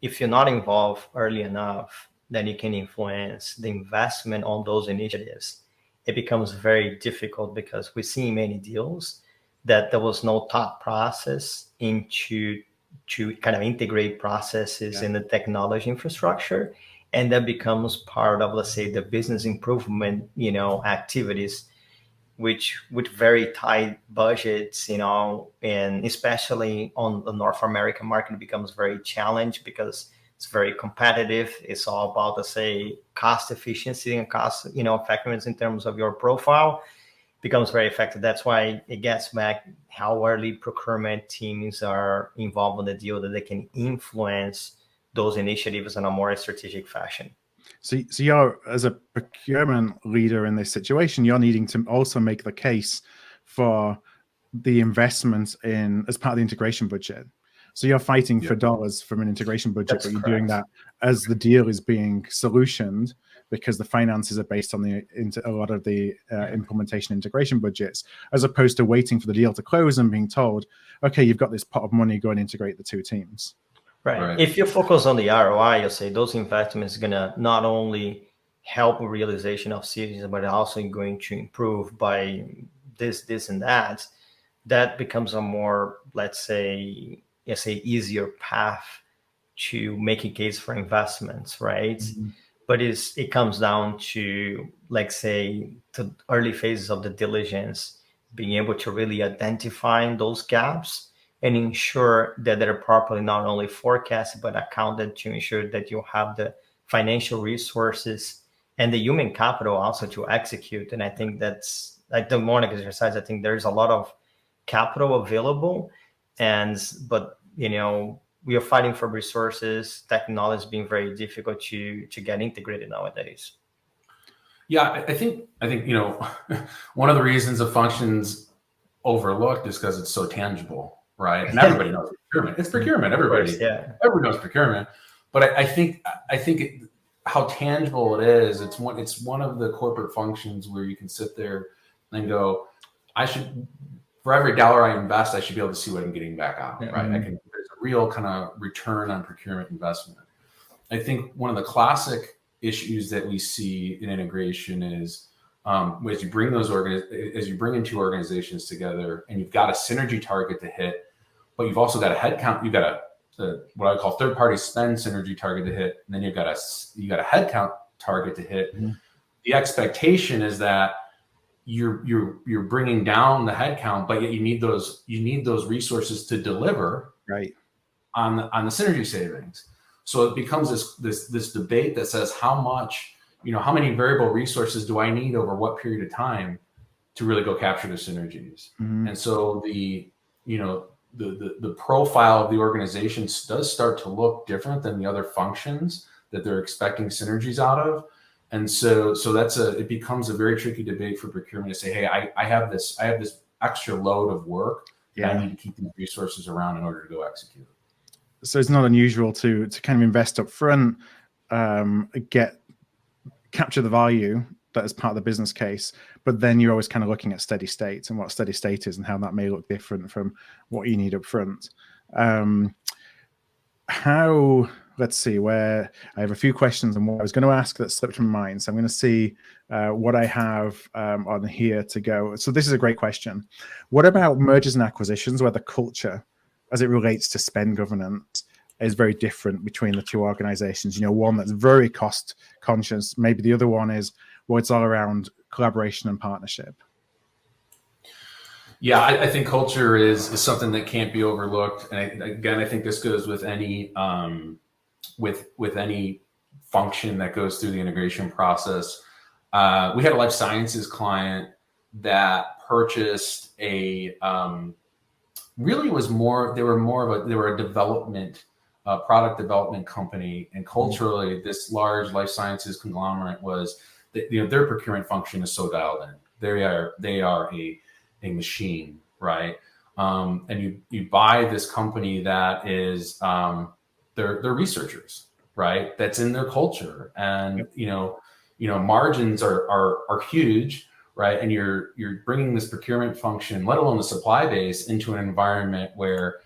If you're not involved early enough, then you can influence the investment on those initiatives. It becomes very difficult, because we see in many deals that there was no thought process to kind of integrate processes in the technology infrastructure. And that becomes part of, let's say, the business improvement, activities, which with very tight budgets, and especially on the North American market, becomes very challenged because it's very competitive. It's all about, let's say, cost efficiency and cost, effectiveness in terms of your profile becomes very effective. That's why it gets back how early procurement teams are involved in the deal, that they can influence those initiatives in a more strategic fashion. So you're, as a procurement leader in this situation, you're needing to also make the case for the investments as part of the integration budget. So you're fighting for dollars from an integration budget, but you're doing that as the deal is being solutioned, because the finances are based on a lot of the implementation integration budgets, as opposed to waiting for the deal to close and being told, okay, you've got this pot of money, go and integrate the two teams. Right. If you focus on the ROI, you'll say those investments are going to not only help realization of synergies, but also going to improve by this, and that. That becomes a more, let's say, easier path to make a case for investments, right? But it comes down to, let's say, the early phases of the diligence, being able to really identify those gaps and ensure that they're properly not only forecasted, but accounted, to ensure that you have the financial resources and the human capital also to execute. And I think that's like the morning exercise. I think there's a lot of capital available, but we are fighting for resources. Technology is being very difficult to get integrated nowadays. Yeah, I think one of the reasons a function's overlooked is because it's so tangible, right? And everybody knows procurement. It's procurement. Everybody knows procurement. But I think how tangible it is. It's one of the corporate functions where you can sit there and go, for every dollar I invest, I should be able to see what I'm getting back out, right? There's a real kind of return on procurement investment. I think one of the classic issues that we see in integration is as you bring in two organizations together, and you've got a synergy target to hit, but you've also got a headcount. You've got what I call third-party spend synergy target to hit, and then you've got a headcount target to hit. The expectation is that you're bringing down the headcount, but yet you need those resources to deliver on the synergy savings. So it becomes this debate that says how many variable resources do I need over what period of time to really go capture the synergies? And so the profile of the organization does start to look different than the other functions that they're expecting synergies out of. And so it becomes a very tricky debate for procurement to say, hey, I have this extra load of work that I need to keep these resources around in order to go execute. So it's not unusual to kind of invest up front, get capture the value that is part of the business case, but then you're always kind of looking at steady state and what steady state is and how that may look different from what you need up front. Let's see, where I have a few questions and what I was going to ask that slipped from my mind. So I'm going to see what I have on here to go. So this is a great question. What about mergers and acquisitions where the culture, as it relates to spend governance, is very different between the two organizations? You know, one that's very cost conscious, maybe the other one is, well, it's all around collaboration and partnership. Yeah, I think culture is something that can't be overlooked. And I think this goes with any with any function that goes through the integration process. We had a life sciences client that purchased a really was more. They were a development product development company, and culturally, this large life sciences conglomerate was, their procurement function is so dialed in. They are a machine, right? And you buy this company that is they're researchers, right? That's in their culture, and margins are huge, right? And you're bringing this procurement function, let alone the supply base, into an environment where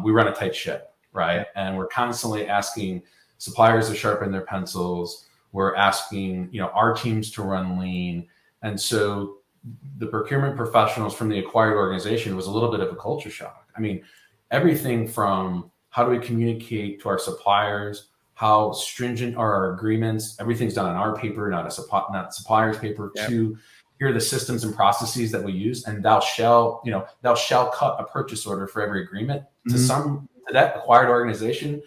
we run a tight ship, right? And we're constantly asking suppliers to sharpen their pencils. We're asking our teams to run lean, and so the procurement professionals from the acquired organization was a little bit of a culture shock. I mean, everything from how do we communicate to our suppliers, how stringent are our agreements, everything's done on our paper, not supplier's paper, to here are the systems and processes that we use, and thou shall cut a purchase order for every agreement. To that acquired organization,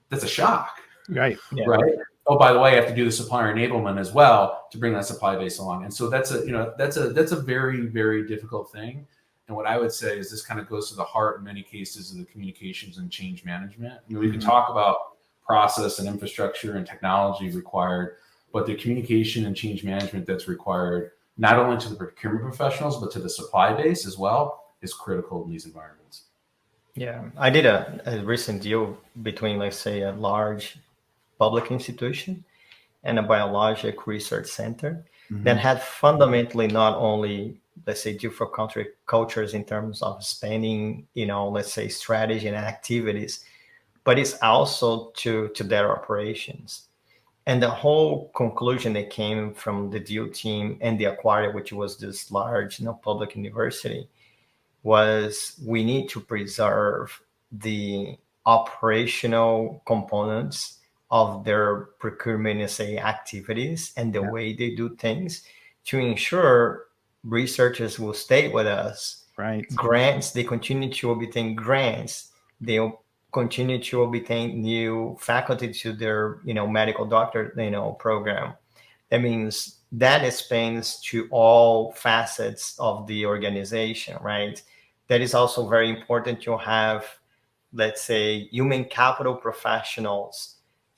that's a shock. Right. Yeah. Right. Oh, by the way, I have to do the supplier enablement as well to bring that supply base along. And so that's a very, very difficult thing. And what I would say is this kind of goes to the heart in many cases of the communications and change management. I mean, we can talk about process and infrastructure and technology required, but the communication and change management that's required, not only to the procurement professionals, but to the supply base as well, is critical in these environments. Yeah, I did a recent deal between, let's say, a large public institution and a biologic research center that had fundamentally not only, let's say, different country cultures in terms of spending, let's say, strategy and activities, but it's also to their operations. And the whole conclusion that came from the deal team and the acquirer, which was this large, public university, was we need to preserve the operational components of their procurement, say, activities and the way they do things to ensure researchers will stay with us. Right. Grants, they continue to obtain grants. They'll continue to obtain new faculty to their, medical doctor, program. That means that expands to all facets of the organization, right? That is also very important to have, let's say, human capital professionals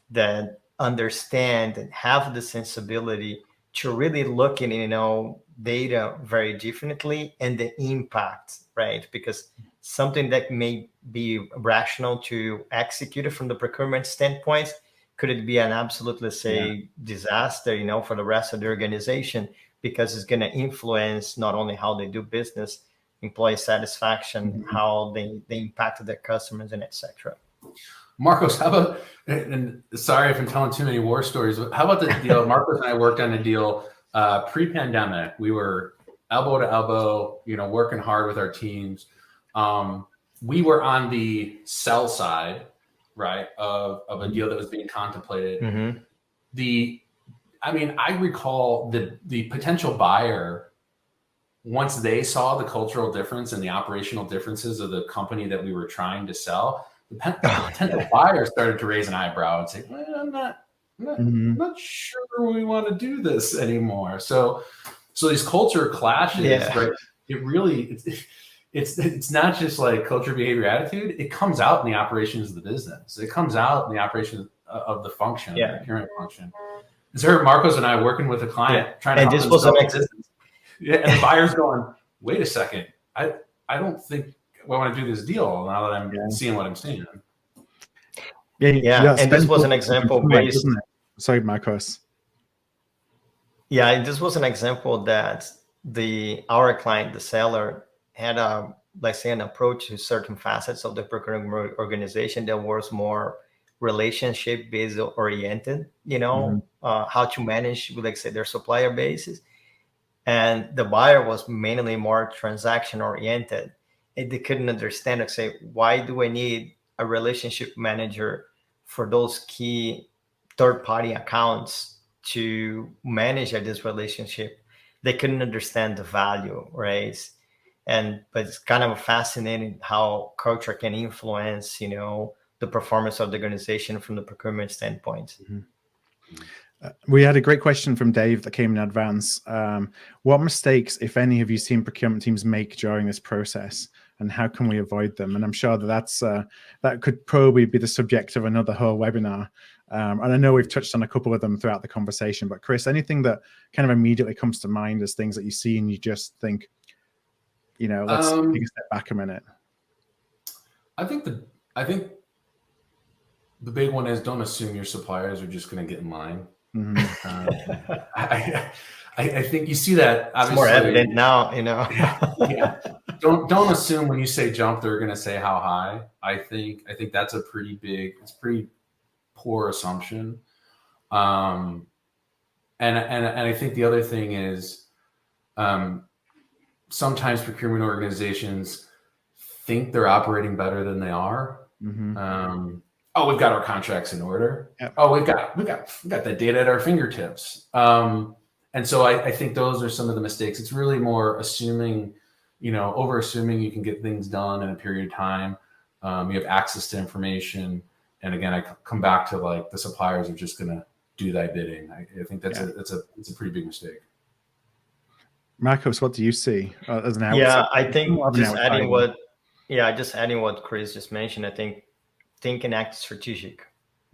that understand and have the sensibility to really look in, data very differently and the impact, right? Because something that may be rational to execute it from the procurement standpoint, could it be an absolute, let's say, disaster, for the rest of the organization, because it's going to influence not only how they do business, employee satisfaction, how they impact their customers, and etc. Marcos, how about, and sorry if I'm telling too many war stories, but how about the deal? Marcos and I worked on a deal pre-pandemic. We were elbow to elbow, working hard with our teams. We were on the sell side, right, of a deal that was being contemplated. I recall the potential buyer, once they saw the cultural difference and the operational differences of the company that we were trying to sell, the potential buyer started to raise an eyebrow and say, well, I'm not sure we want to do this anymore. So these culture clashes, right? It really, it's not just like culture, behavior, attitude. It comes out in the operations of the business. It comes out in the operations of the function, the procurement function. So here, Marcos and I working with a client trying to. And this was an business. Yeah, and the buyer's going, wait a second, I don't think I want to do this deal now that I'm seeing what I'm seeing. Yeah. And this was an example based. Sorry, Marcos. Yeah, this was an example that our client, the seller, had let's say an approach to certain facets of the procurement organization that was more relationship based oriented, how to manage, like say, their supplier bases. And the buyer was mainly more transaction oriented. And they couldn't understand, like say, why do I need a relationship manager for those key third party accounts to manage this relationship? They couldn't understand the value, right? But it's kind of fascinating how culture can influence, the performance of the organization from the procurement standpoint. We had a great question from Dave that came in advance. What mistakes, if any, have you seen procurement teams make during this process, and how can we avoid them? And I'm sure that could probably be the subject of another whole webinar. And I know we've touched on a couple of them throughout the conversation, but Chris, anything that kind of immediately comes to mind as things that you see and you just think, let's take a step back a minute. I think the big one is, don't assume your suppliers are just going to get in line. Mm-hmm. I think you see that obviously. It's more evident now, Yeah. Don't assume when you say jump, they're going to say how high. I think that's a pretty poor assumption. And I think the other thing is, sometimes procurement organizations think they're operating better than they are. Mm-hmm. We've got our contracts in order. Yep. We've got the data at our fingertips. And so I think those are some of the mistakes. It's really more assuming, over assuming you can get things done in a period of time. You have access to information. And again, I come back to like the suppliers are just going to do that bidding. I think that's a pretty big mistake. Marcos, what do you see as an outsider? Yeah, I think just adding what Chris just mentioned, I think and act strategic,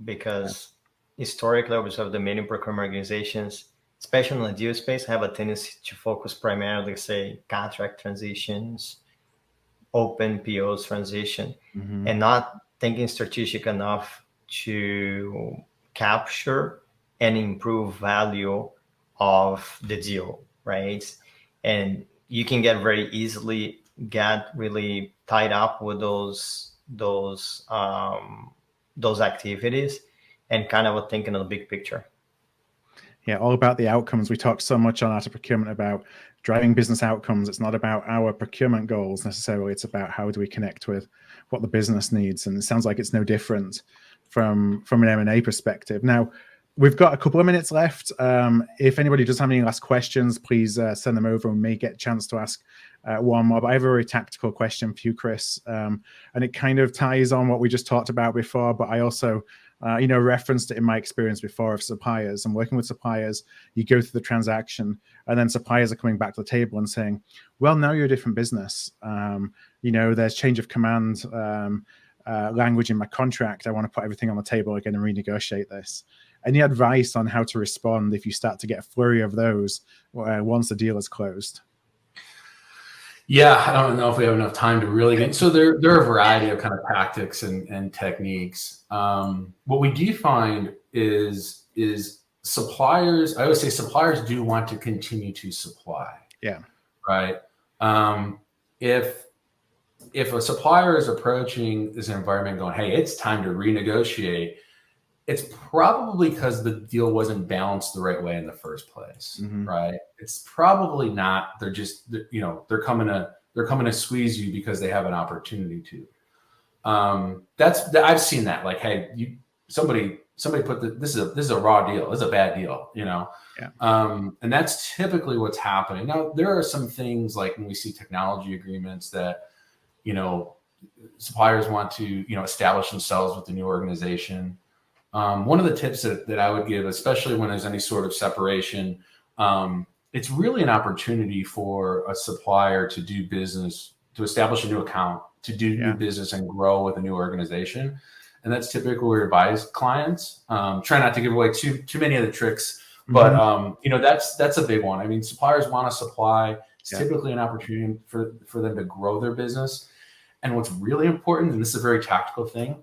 because historically, obviously, the many procurement organizations, especially in the deal space, have a tendency to focus primarily, say, contract transitions, open POs transition, and not thinking strategic enough to capture and improve value of the deal, right? And you can get very easily really tied up with those activities and kind of thinking of the big picture. Yeah, all about the outcomes. We talked so much on Art of Procurement about driving business outcomes. It's not about our procurement goals necessarily. It's about how do we connect with what the business needs. And it sounds like it's no different from an M&A perspective. Now, we've got a couple of minutes left. If anybody does have any last questions, please send them over. We may get a chance to ask one more. But I have a very tactical question for you, Chris. And it kind of ties on what we just talked about before, but I also referenced it in my experience before of suppliers. I'm working with suppliers. You go through the transaction, and then suppliers are coming back to the table and saying, well, now you're a different business. There's change of command language in my contract. I want to put everything on the table again and renegotiate this. Any advice on how to respond if you start to get a flurry of those once the deal is closed? Yeah, I don't know if we have enough time to really get. So there are a variety of kind of tactics and techniques. What we do find is suppliers. I always say suppliers do want to continue to supply. Yeah. Right. If a supplier is approaching this environment going, hey, it's time to renegotiate, it's probably because the deal wasn't balanced the right way in the first place, right? It's probably not. They're just, they're coming to squeeze you because they have an opportunity to. I've seen that. Like, hey, somebody put this is a raw deal. This is a bad deal, Yeah. And that's typically what's happening. Now, there are some things like when we see technology agreements that, suppliers want to, establish themselves with the new organization. One of the tips that I would give, especially when there's any sort of separation, it's really an opportunity for a supplier to do business, to establish a new account, to do new business and grow with a new organization. And that's typically where we advise clients. Try not to give away too many of the tricks, but that's a big one. I mean, suppliers want to supply. It's typically an opportunity for them to grow their business. And what's really important, and this is a very tactical thing,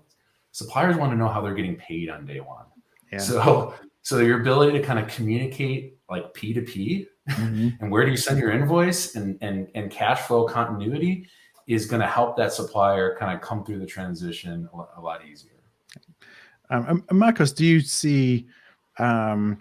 suppliers want to know how they're getting paid on day one. Yeah. So your ability to kind of communicate like P2P and where do you send your invoice and cash flow continuity is going to help that supplier kind of come through the transition a lot easier. Marcos, do you see in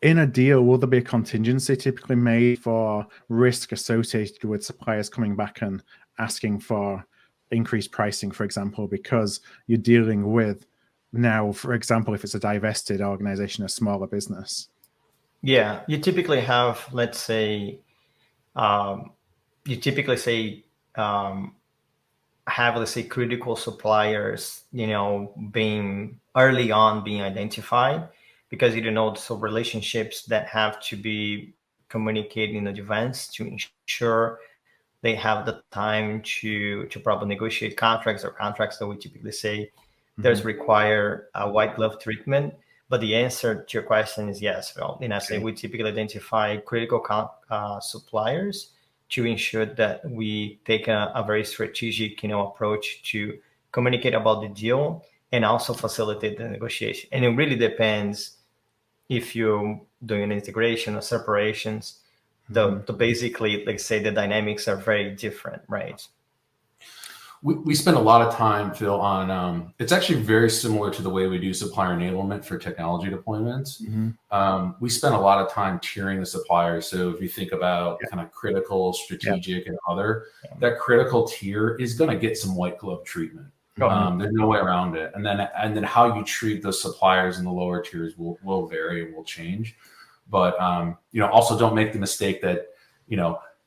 a deal, will there be a contingency typically made for risk associated with suppliers coming back and asking for increased pricing, for example, because you're dealing with now, for example, if it's a divested organization, a smaller business? Yeah, you typically have, let's say, have, let's say, critical suppliers, being early on being identified, because so relationships that have to be communicated in advance to ensure they have the time to probably negotiate contracts that we typically say there's require a white glove treatment. But the answer to your question is yes. Well, in essence, we typically identify critical suppliers to ensure that we take a very strategic, approach to communicate about the deal and also facilitate the negotiation. And it really depends if you're doing an integration or separations. Basically, like say, the dynamics are very different, right? We spend a lot of time, Phil, on it's actually very similar to the way we do supplier enablement for technology deployments. We spend a lot of time tiering the suppliers. So if you think about kind of critical, strategic, and other, that critical tier is going to get some white glove treatment. There's no way around it. And then how you treat those suppliers in the lower tiers will vary and will change. But also don't make the mistake that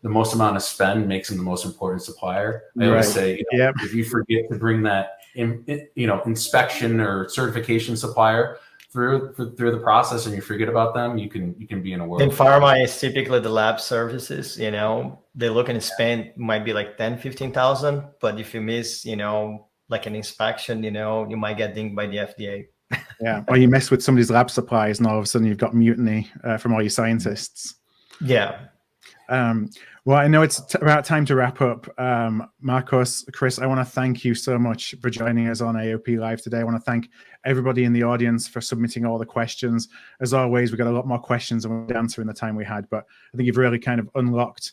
the most amount of spend makes them the most important supplier. I always say, if you forget to bring that inspection or certification supplier through the process and you forget about them, you can be in a world. In pharma, it's typically the lab services. They look and spend might be like 10, 15,000, but if you miss, like an inspection, you might get dinged by the FDA. Yeah, or you mess with somebody's lab supplies, and all of a sudden you've got mutiny from all your scientists. Yeah. Well, I know it's about time to wrap up. Marcos, Chris, I want to thank you so much for joining us on AOP Live today. I want to thank everybody in the audience for submitting all the questions. As always, we got a lot more questions than we answer in the time we had, but I think you've really kind of unlocked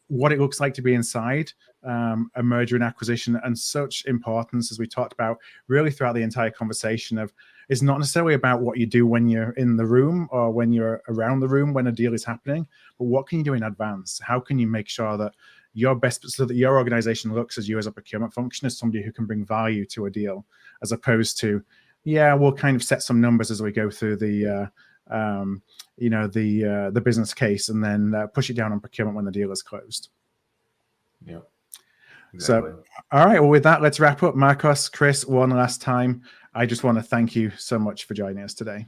what it looks like to be inside a merger and acquisition, and such importance, as we talked about really throughout the entire conversation, of it's not necessarily about what you do when you're in the room or when you're around the room when a deal is happening, but what can you do in advance? How can you make sure that your best, so that your organization looks as you as a procurement function as somebody who can bring value to a deal, as opposed to, we'll kind of set some numbers as we go through the business case and then push it down on procurement when the deal is closed. Yeah. Exactly. So, all right. Well, with that, let's wrap up. Marcos, Chris, one last time, I just want to thank you so much for joining us today.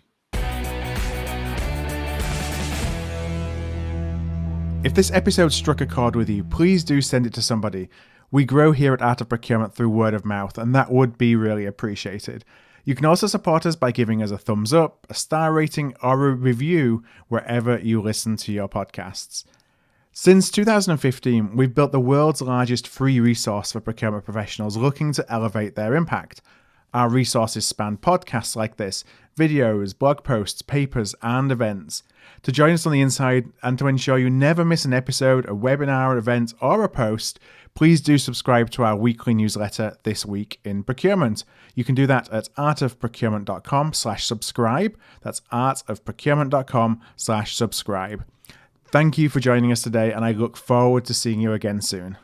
If this episode struck a chord with you, please do send it to somebody. We grow here at Art of Procurement through word of mouth, and that would be really appreciated. You can also support us by giving us a thumbs up, a star rating, or a review wherever you listen to your podcasts. Since 2015, we've built the world's largest free resource for procurement professionals looking to elevate their impact. Our resources span podcasts like this, videos, blog posts, papers, and events. To join us on the inside and to ensure you never miss an episode, a webinar, event, or a post, please do subscribe to our weekly newsletter, This Week in Procurement. You can do that at artofprocurement.com/subscribe. That's artofprocurement.com/subscribe. Thank you for joining us today, and I look forward to seeing you again soon.